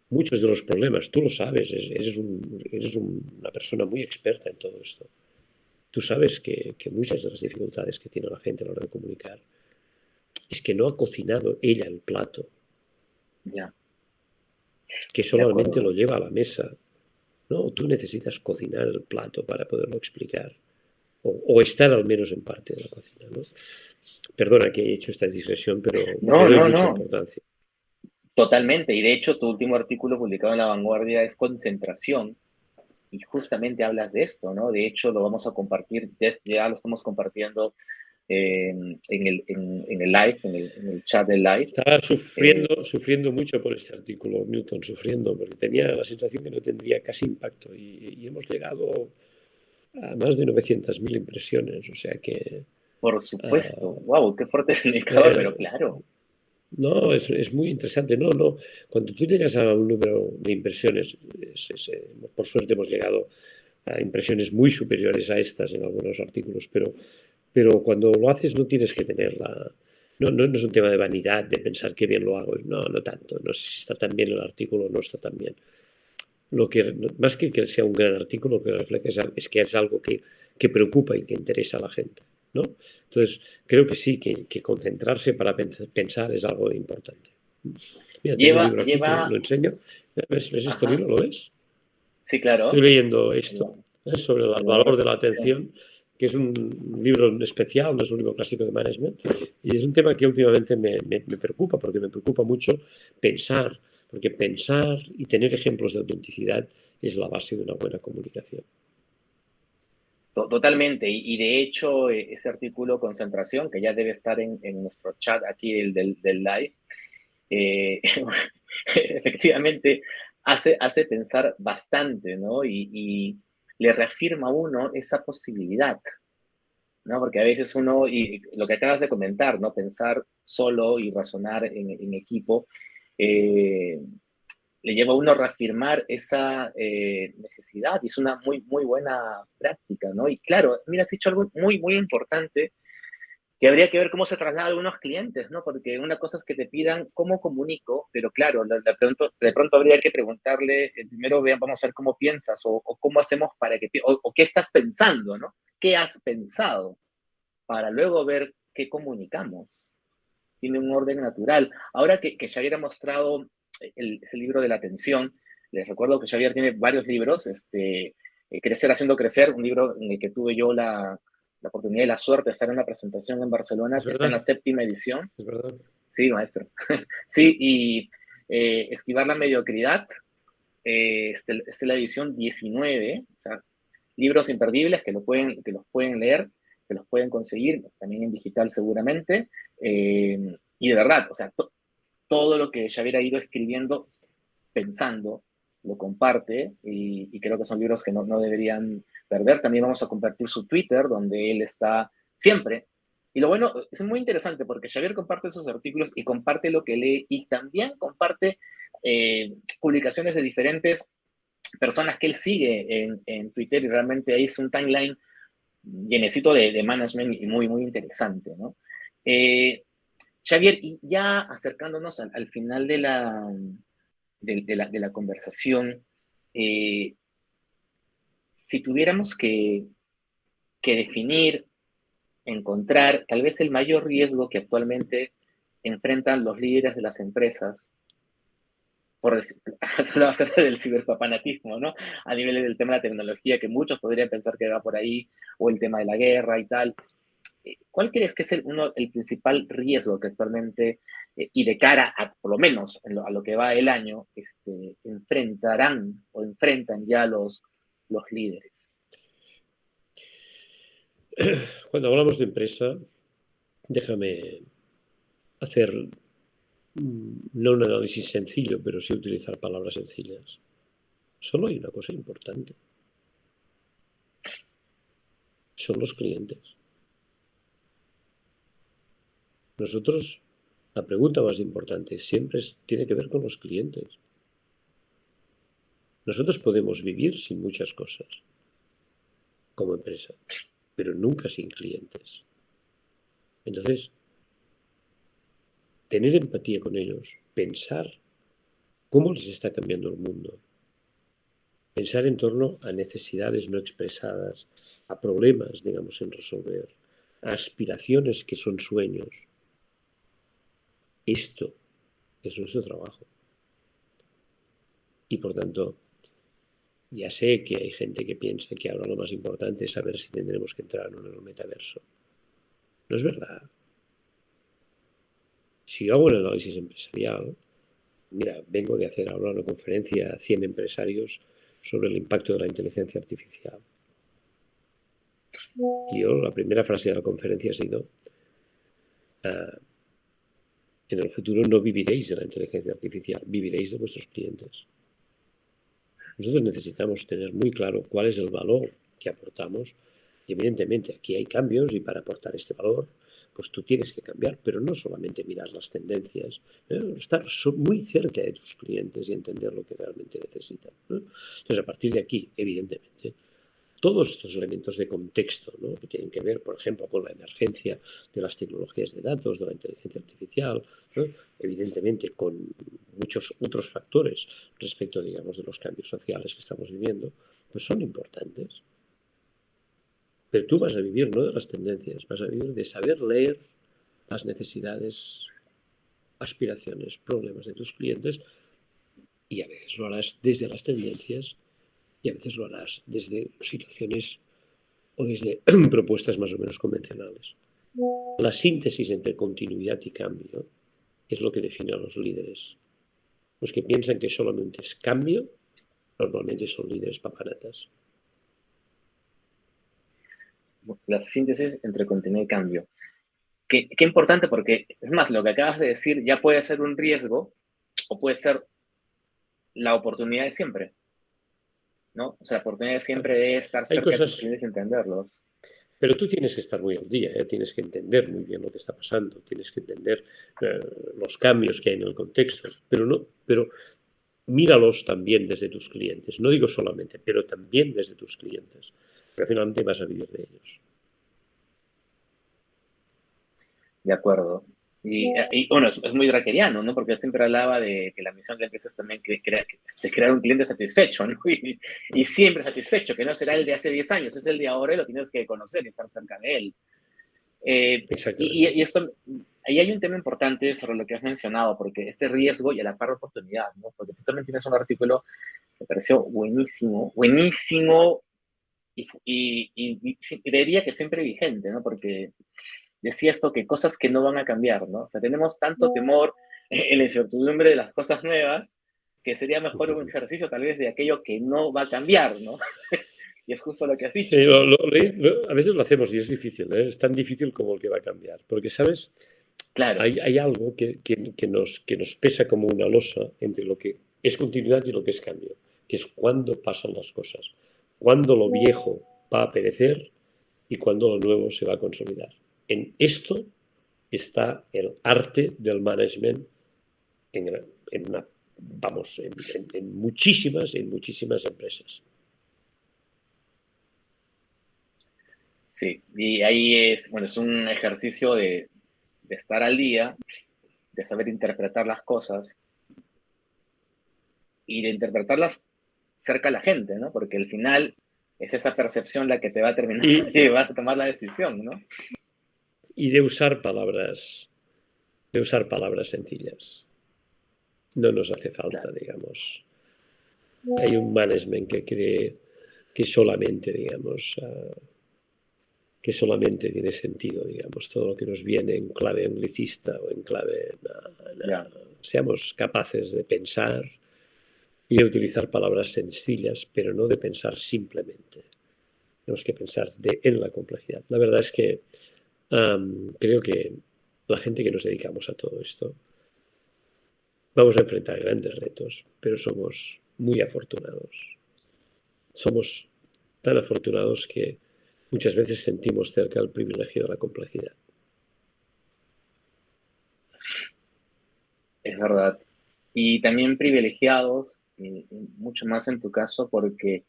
muchos de los problemas, tú lo sabes, eres una persona muy experta en todo esto. Tú sabes que muchas de las dificultades que tiene la gente a la hora de comunicar es que no ha cocinado ella el plato, Ya, que de solamente acuerdo. lo lleva a la mesa. No, tú necesitas cocinar el plato para poderlo explicar. O estar al menos en parte de la cocina, ¿no? Perdona que he hecho esta digresión, pero le No, doy no, mucha no. importancia. Totalmente. Y de hecho, tu último artículo publicado en La Vanguardia es concentración. Y justamente hablas de esto, ¿no? De hecho, lo vamos a compartir, ya lo estamos compartiendo en el live, en el chat del live. Estaba sufriendo mucho por este artículo, Milton, sufriendo, porque tenía la sensación que no tendría casi impacto. Y hemos llegado a más de 900.000 impresiones, o sea que... Por supuesto. Wow, qué fuerte el indicador, pero eh, claro. no, es muy interesante. No, no. Cuando tú llegas a un número de impresiones, por suerte hemos llegado a impresiones muy superiores a estas en algunos artículos, pero cuando lo haces no tienes que tener la... No, no, no es un tema de vanidad, de pensar qué bien lo hago. No, no tanto. No sé si está tan bien el artículo o no está tan bien. Lo que, más que sea un gran artículo, lo que refleja es que es algo que preocupa y que interesa a la gente, ¿no? Entonces, creo que sí, que concentrarse para pensar es algo importante. Mira, tengo un libro aquí que Lleva, lo enseño. ¿Ves este ajá, libro? ¿Lo ves? sí, Estoy claro. leyendo esto sobre el El valor valor de de la la atención. atención, que es un libro especial, no es un libro clásico de management, y es un tema que últimamente me preocupa, porque me preocupa mucho pensar, porque pensar y tener ejemplos de autenticidad es la base de una buena comunicación. Totalmente. Y de hecho, ese artículo concentración, que ya debe estar en nuestro chat aquí, el del live, eh, efectivamente hace pensar bastante, ¿no? Y le reafirma a uno esa posibilidad, ¿no? Porque a veces uno, y lo que acabas de comentar, ¿no? Pensar solo y razonar en equipo, eh, le lleva a uno a reafirmar esa necesidad y es una muy, muy buena práctica, ¿no? Y claro, mira, has dicho algo muy, muy importante que habría que ver cómo se traslada a algunos clientes, ¿no? Porque una cosa es que te pidan cómo comunico, pero claro, de pronto habría que preguntarle, primero vean, vamos a ver cómo piensas o cómo hacemos para que, o qué estás pensando, ¿no? ¿Qué has pensado? Para luego ver qué comunicamos. tiene un orden natural. Ahora que Xavier ha mostrado ese libro de la atención, les recuerdo que Xavier tiene varios libros, Crecer haciendo crecer, un libro en el que tuve yo la oportunidad y la suerte de estar en una presentación en Barcelona, que está en la 7ª edición. Es verdad. Sí, maestro. Sí, y Esquivar la mediocridad, esta es la edición 19, o sea, libros imperdibles que los pueden leer, que los pueden conseguir, también en digital seguramente, y de verdad, o sea, todo lo que Xavier ha ido escribiendo, pensando, lo comparte, y creo que son libros que no deberían perder. También vamos a compartir su Twitter, donde él está siempre. Y lo bueno, es muy interesante porque Xavier comparte esos artículos y comparte lo que lee, y también comparte publicaciones de diferentes personas que él sigue en Twitter, y realmente ahí es un timeline llenecito de management y muy, muy interesante, ¿no? Xavier, y ya acercándonos al final de la conversación, si tuviéramos que definir, encontrar tal vez el mayor riesgo que actualmente enfrentan los líderes de las empresas, por hacer del ciberpapanatismo, ¿no? A nivel del tema de la tecnología, que muchos podrían pensar que va por ahí, o el tema de la guerra y tal. ¿Cuál crees que es el principal riesgo que actualmente, y de cara a, por lo menos, a lo que va el año, enfrentarán o enfrentan ya los líderes? Cuando hablamos de empresa, déjame hacer no un análisis sencillo, pero sí utilizar palabras sencillas. Solo hay una cosa importante. Son los clientes. Nosotros, la pregunta más importante siempre tiene que ver con los clientes. Nosotros podemos vivir sin muchas cosas como empresa, pero nunca sin clientes. Entonces, tener empatía con ellos, pensar cómo les está cambiando el mundo, pensar en torno a necesidades no expresadas, a problemas, digamos, en resolver, a aspiraciones que son sueños. Esto es nuestro trabajo. Y por tanto, ya sé que hay gente que piensa que ahora lo más importante es saber si tendremos que entrar o no en el metaverso. No es verdad. Si yo hago un análisis empresarial, mira, vengo de hacer ahora una conferencia a 100 empresarios sobre el impacto de la inteligencia artificial. Y yo, la primera frase de la conferencia ha sido, en el futuro no viviréis de la inteligencia artificial, viviréis de vuestros clientes. Nosotros necesitamos tener muy claro cuál es el valor que aportamos, y evidentemente aquí hay cambios, y para aportar este valor pues tú tienes que cambiar, pero no solamente mirar las tendencias, estar muy cerca de tus clientes y entender lo que realmente necesitan, ¿no? Entonces, a partir de aquí, evidentemente, todos estos elementos de contexto, ¿no?, que tienen que ver, por ejemplo, con la emergencia de las tecnologías de datos, de la inteligencia artificial, ¿no?, evidentemente con muchos otros factores respecto, digamos, de los cambios sociales que estamos viviendo, pues son importantes. Pero tú vas a vivir no de las tendencias, vas a vivir de saber leer las necesidades, aspiraciones, problemas de tus clientes, y a veces lo harás desde las tendencias y a veces lo harás desde situaciones o desde propuestas más o menos convencionales. La síntesis entre continuidad y cambio es lo que define a los líderes. Los que piensan que solamente es cambio, normalmente son líderes papanatas. La síntesis entre continuidad y cambio. Qué importante, porque es más, lo que acabas de decir ya puede ser un riesgo o puede ser la oportunidad de siempre, ¿no? O sea, la oportunidad de siempre de estar cerca de tus clientes y entenderlos. Pero tú tienes que estar muy al día, tienes que entender muy bien lo que está pasando, tienes que entender los cambios que hay en el contexto, pero míralos también desde tus clientes. No digo solamente, pero también desde tus clientes. Pero finalmente vas a vivir de ellos. De acuerdo. Y bueno, es muy draqueriano, ¿no? Porque siempre hablaba de que la misión de la empresa es también crear un cliente satisfecho, ¿no? Y siempre satisfecho, que no será el de hace 10 años, es el de ahora y lo tienes que conocer y estar cerca de él. Y esto ahí hay un tema importante sobre lo que has mencionado, porque este riesgo y a la par oportunidad, ¿no? Porque tú también tienes un artículo que me pareció buenísimo, buenísimo, y diría que siempre vigente, ¿no? Porque decía esto que cosas que no van a cambiar, ¿no? O sea, tenemos tanto temor en la incertidumbre de las cosas nuevas que sería mejor un ejercicio tal vez de aquello que no va a cambiar, ¿no? Y es justo lo que has dicho. Sí, a veces lo hacemos y es difícil, ¿eh? Es tan difícil como el que va a cambiar. Porque, ¿sabes? Claro, Hay algo que nos pesa como una losa entre lo que es continuidad y lo que es cambio, que es cuándo pasan las cosas, cuándo lo viejo va a perecer y cuándo lo nuevo se va a consolidar. En esto está el arte del management vamos, en muchísimas empresas. sí. Y ahí es, bueno, es un ejercicio de estar al día, de saber interpretar las cosas y de interpretarlas cerca a la gente, ¿no? Porque al final es esa percepción la que te va a terminar Y, y va a tomar la decisión, ¿no? y de usar palabras sencillas. No nos hace falta, Claro. digamos. Hay un management que cree que solamente, digamos, que solamente tiene sentido, digamos, todo lo que nos viene en clave anglicista o en clave... Ya. Seamos capaces de pensar y de utilizar palabras sencillas, pero no de pensar simplemente. Tenemos que pensar en la complejidad. La verdad es que creo que la gente que nos dedicamos a todo esto vamos a enfrentar grandes retos, pero somos muy afortunados. Somos tan afortunados que muchas veces sentimos cerca el privilegio de la complejidad. Es verdad. Y también privilegiados, mucho más en tu caso, porque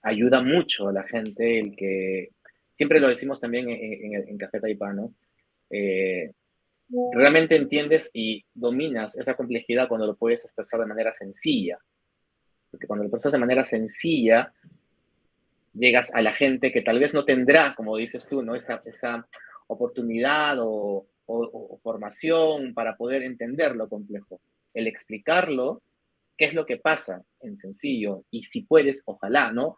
ayuda mucho a la gente el que, siempre lo decimos también en Café Taipá, ¿no? Eh, realmente entiendes y dominas esa complejidad cuando lo puedes expresar de manera sencilla. Porque cuando lo expresas de manera sencilla, llegas a la gente que tal vez no tendrá, como dices tú, ¿no? Esa oportunidad o formación para poder entender lo complejo. El explicarlo, qué es lo que pasa en sencillo y si puedes, ojalá, ¿no?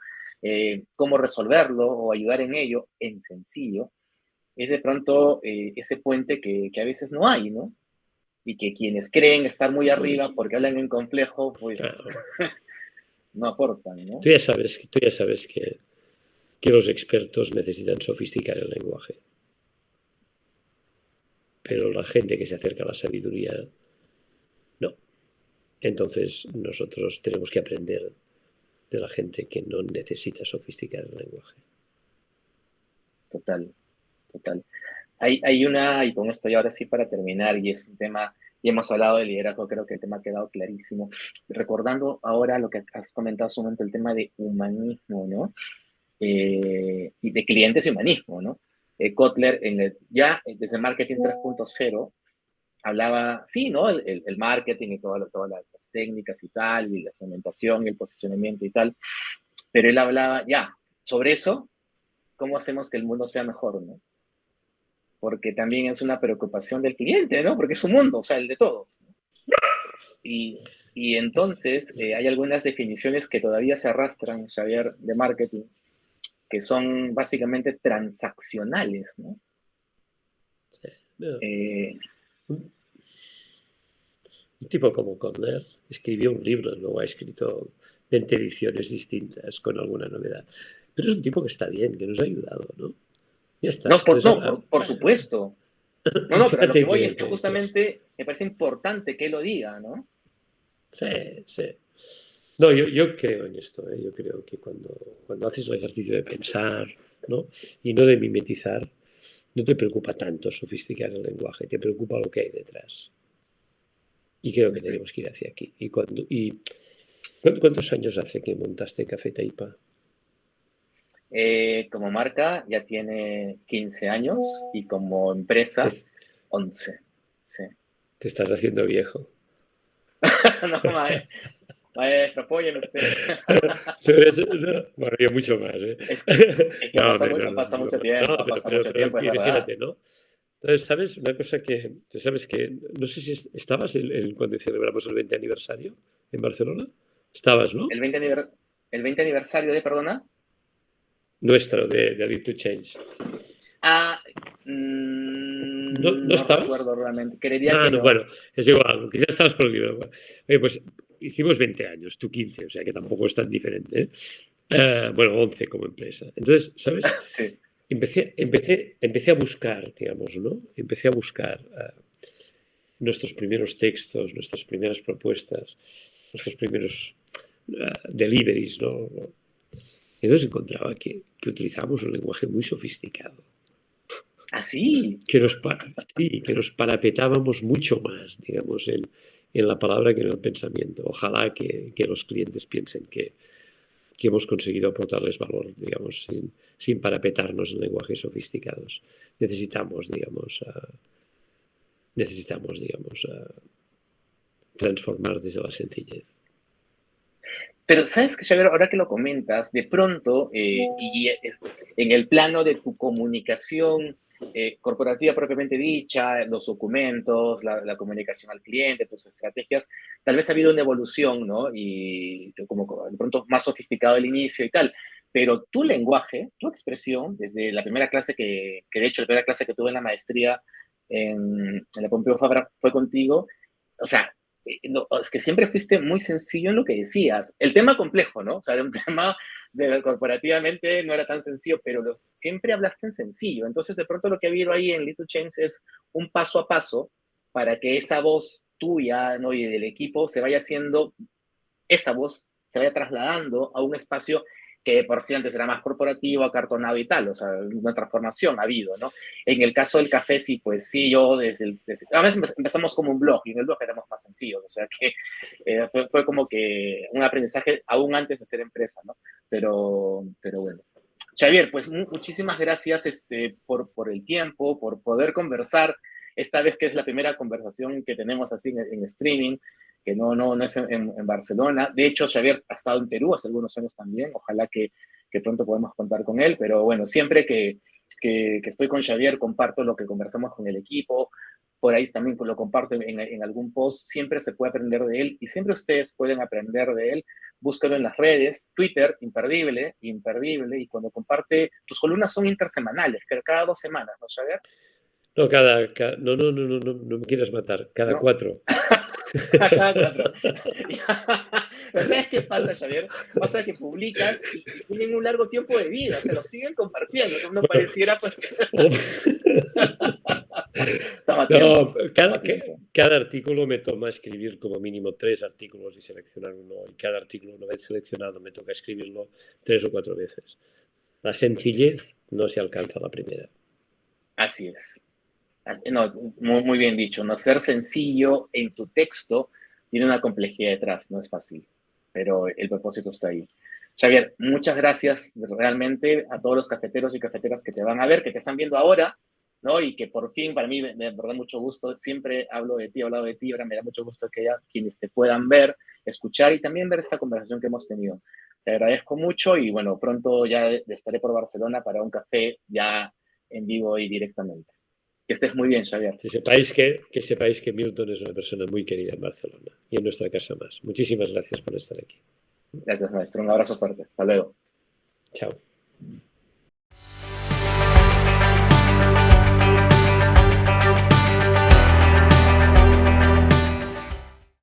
Cómo resolverlo o ayudar en ello en sencillo, es de pronto ese puente que a veces no hay, ¿no? Y que quienes creen estar muy arriba porque hablan en complejo, pues Claro. no aportan, ¿no? Tú ya sabes que los expertos necesitan sofisticar el lenguaje, Así pero la es. gente que se acerca a la sabiduría, no. Entonces nosotros tenemos que aprender de la gente que no necesita sofisticar el lenguaje. Total, total. Hay una, y con esto ya ahora sí para terminar, y es un tema, y hemos hablado de liderazgo, creo que el tema ha quedado clarísimo. Recordando ahora lo que has comentado hace un momento, el tema de humanismo, ¿no? Y de clientes y humanismo, ¿no? Kotler, ya desde Marketing 3.0, hablaba, sí, ¿no? El marketing y todas las técnicas y tal, y la segmentación y el posicionamiento y tal, pero él hablaba, ya, sobre eso, ¿cómo hacemos que el mundo sea mejor, ¿no? Porque también es una preocupación del cliente, ¿no? Porque es su mundo, o sea, el de todos, ¿no? Y, y entonces hay algunas definiciones que todavía se arrastran, Xavier, de marketing, que son básicamente transaccionales, ¿no? Sí. No. Eh, Un, un tipo como Kotler escribió un libro, luego ha escrito 20 ediciones distintas con alguna novedad. Pero es un tipo que está bien, que nos ha ayudado, ¿no? Ya está. no, Entonces, por supuesto. No, pero a lo que fíjate voy es que que justamente me parece importante que lo diga, ¿no? sí, sí. No, yo creo en esto, ¿eh? Yo creo que cuando haces el ejercicio de pensar, ¿no? Y no de mimetizar, no te preocupa tanto sofisticar el lenguaje, te preocupa lo que hay detrás. Y creo que tenemos que ir hacia aquí. ¿Cuántos años hace que montaste Café Taipa? Como marca ya tiene 15 años y como Te, empresa 11. Sí. te estás haciendo viejo. No, maestro, apóyenme usted. No, bueno, yo mucho más, ¿eh? Es que No, hombre, no, no, pasa no, mucho no, tiempo, pero, pasa pero, mucho pero tiempo, es verdad. imagínate, ¿no? Entonces, ¿sabes? Una cosa que, tú sabes que, no sé si estabas cuando celebramos el 20 aniversario en Barcelona. Estabas, ¿no? El 20 aniversario de, perdona. Nuestro, de Lead to Change. Ah, ¿No no estabas? recuerdo realmente. Creería No, que no, no. bueno, es igual, quizás estabas por el libro. Oye, pues hicimos 20 años, tú 15, o sea que tampoco es tan diferente, ¿eh? Bueno, 11 como empresa. Entonces, ¿sabes? Sí. Empecé a buscar, digamos, ¿no? Empecé a buscar nuestros primeros textos, nuestras primeras propuestas, nuestros primeros deliveries, ¿no? Entonces encontraba que utilizábamos un lenguaje muy sofisticado, Así. sí, que nos parapetábamos mucho más, digamos, en la palabra que en el pensamiento. Ojalá que los clientes piensen que hemos conseguido aportarles valor, digamos, sin parapetarnos en lenguajes sofisticados. Necesitamos, digamos, transformar desde la sencillez. Pero sabes que, Xavier, ahora que lo comentas, de pronto, en el plano de tu comunicación corporativa propiamente dicha, los documentos, la comunicación al cliente, tus estrategias, tal vez ha habido una evolución, ¿no? Y como de pronto más sofisticado al inicio y tal. Pero tu lenguaje, tu expresión, desde la primera clase que de hecho la primera clase que tuve en la maestría en la Pompeu Fabra fue contigo, o sea, no, es que siempre fuiste muy sencillo en lo que decías. El tema complejo, ¿no? O sea, era un tema corporativamente no era tan sencillo, pero siempre hablaste en sencillo. Entonces, de pronto lo que ha habido ahí en Little Change es un paso a paso para que esa voz tuya, ¿no? Y del equipo se vaya haciendo, esa voz se vaya trasladando a un espacio que por sí antes era más corporativo, acartonado y tal, o sea, una transformación ha habido, ¿no? En el caso del café, sí, pues sí, yo a veces empezamos como un blog y en el blog éramos más sencillos, o sea que fue como que un aprendizaje aún antes de ser empresa, ¿no? Pero bueno. Xavier, pues muchísimas gracias por el tiempo, por poder conversar, esta vez que es la primera conversación que tenemos así en streaming, que no es en Barcelona. De hecho, Xavier ha estado en Perú hace algunos años también. Ojalá que pronto podamos contar con él. Pero bueno, siempre que estoy con Xavier, comparto lo que conversamos con el equipo. Por ahí también lo comparto en algún post. Siempre se puede aprender de él y siempre ustedes pueden aprender de él. Búscalo en las redes. Twitter, imperdible, imperdible. Y cuando comparte, tus columnas son intersemanales, cada 2 semanas, ¿no, Xavier? No, no me quieras matar, cada ¿No? 4. Cada 4. Pero ¿sabes qué pasa, Javier? Pasa que publicas y tienen un largo tiempo de vida, se lo siguen compartiendo, que uno Bueno, pareciera pues que toma no, tiempo, toma tiempo. cada artículo me toma escribir como mínimo 3 artículos y seleccionar uno. Y cada artículo, una vez seleccionado, me toca escribirlo 3 o 4 veces. La sencillez no se alcanza a la primera. Así es. No, muy bien dicho, no ser sencillo en tu texto tiene una complejidad detrás, no es fácil, pero el propósito está ahí. Xavier, muchas gracias realmente a todos los cafeteros y cafeteras que te van a ver, que te están viendo ahora, ¿no? Y que por fin, para mí, me da mucho gusto, siempre hablo de ti, he hablado de ti, ahora me da mucho gusto que ya quienes te puedan ver, escuchar y también ver esta conversación que hemos tenido. Te agradezco mucho y bueno, pronto ya estaré por Barcelona para un café ya en vivo y directamente. Que estés muy bien, Xavier. Sepáis que Milton es una persona muy querida en Barcelona y en nuestra casa más. Muchísimas gracias por estar aquí. Gracias, maestro. Un abrazo fuerte. Hasta luego. Chao.